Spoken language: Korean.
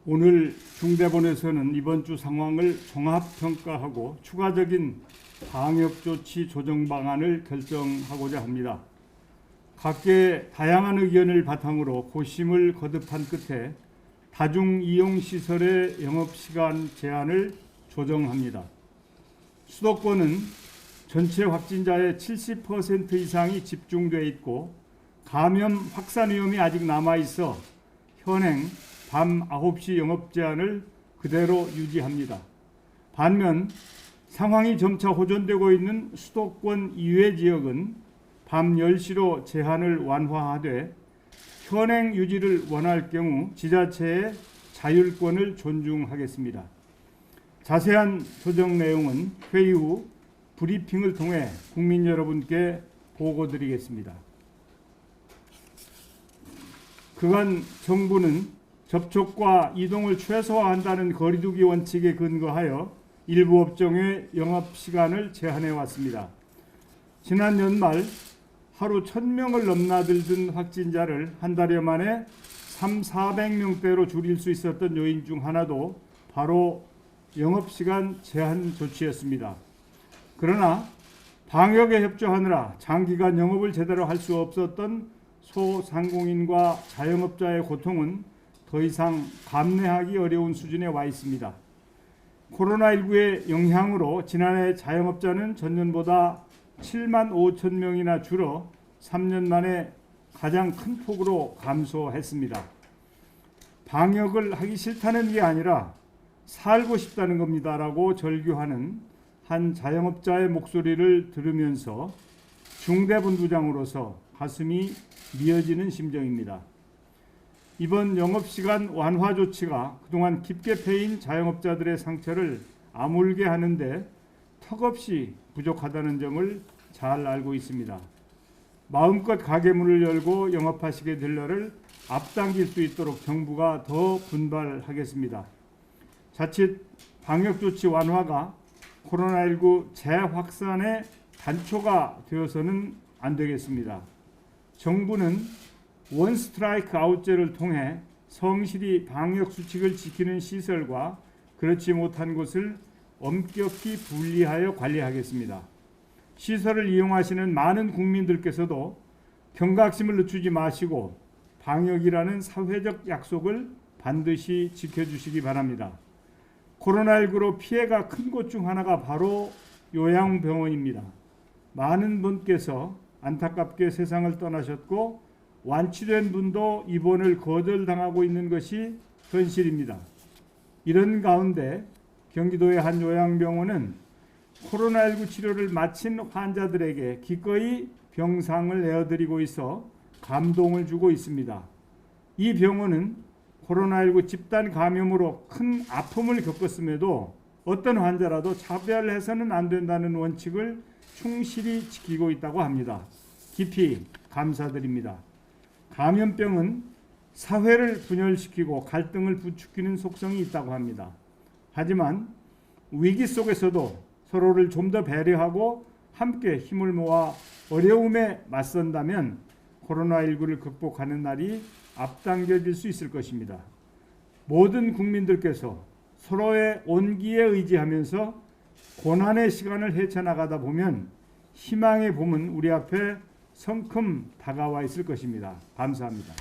오늘 중대본에서는 이번 주 상황을 종합평가하고 추가적인 방역조치 조정 방안을 결정하고자 합니다. 각계의 다양한 의견을 바탕으로 고심을 거듭한 끝에 다중이용시설의 영업시간 제한을 조정합니다. 수도권은 전체 확진자의 70% 이상이 집중돼 있고 감염 확산 위험이 아직 남아있어 현행 밤 9시 영업 제한을 그대로 유지합니다. 반면 상황이 점차 호전되고 있는 수도권 이외 지역은 밤 10시로 제한을 완화하되 현행 유지를 원할 경우 지자체의 자율권을 존중하겠습니다. 자세한 조정 내용은 회의 후 브리핑을 통해 국민 여러분께 보고드리겠습니다. 그간 정부는 접촉과 이동을 최소화한다는 거리두기 원칙에 근거하여 일부 업종의 영업시간을 제한해 왔습니다. 지난 연말 하루 1000명을 넘나들던 확진자를 한 달여 만에 300~400명대로 줄일 수 있었던 요인 중 하나도 바로 영업시간 제한 조치였습니다. 그러나 방역에 협조하느라 장기간 영업을 제대로 할 수 없었던 소상공인과 자영업자의 고통은 더 이상 감내하기 어려운 수준에 와 있습니다. 코로나19의 영향으로 지난해 자영업자는 전년보다 75,000명이나 줄어 3년 만에 가장 큰 폭으로 감소했습니다. 방역을 하기 싫다는 게 아니라 살고 싶다는 겁니다라고 절규하는 한 자영업자의 목소리를 들으면서 중대본부장으로서 가슴이 미어지는 심정입니다. 이번 영업시간 완화 조치가 그동안 깊게 패인 자영업자들의 상처를 아물게 하는데 턱없이 부족하다는 점을 잘 알고 있습니다. 마음껏 가게 문을 열고 영업하시게 될 날을 앞당길 수 있도록 정부가 더 분발하겠습니다. 자칫 방역조치 완화가 코로나19 재확산의 단초가 되어서는 안 되겠습니다. 정부는 원 스트라이크 아웃제를 통해 성실히 방역 수칙을 지키는 시설과 그렇지 못한 곳을 엄격히 분리하여 관리하겠습니다. 시설을 이용하시는 많은 국민들께서도 경각심을 늦추지 마시고 방역이라는 사회적 약속을 반드시 지켜주시기 바랍니다. 코로나19로 피해가 큰 곳 중 하나가 바로 요양병원입니다. 많은 분께서 안타깝게 세상을 떠나셨고 완치된 분도 입원을 거절당하고 있는 것이 현실입니다. 이런 가운데 경기도의 한 요양병원은 코로나19 치료를 마친 환자들에게 기꺼이 병상을 내어드리고 있어 감동을 주고 있습니다. 이 병원은 코로나19 집단 감염으로 큰 아픔을 겪었음에도 어떤 환자라도 차별해서는 안 된다는 원칙을 충실히 지키고 있다고 합니다. 깊이 감사드립니다. 감염병은 사회를 분열시키고 갈등을 부추기는 속성이 있다고 합니다. 하지만 위기 속에서도 서로를 좀 더 배려하고 함께 힘을 모아 어려움에 맞선다면 코로나19를 극복하는 날이 앞당겨질 수 있을 것입니다. 모든 국민들께서 서로의 온기에 의지하면서 고난의 시간을 헤쳐나가다 보면 희망의 봄은 우리 앞에 성큼 다가와 있을 것입니다. 감사합니다.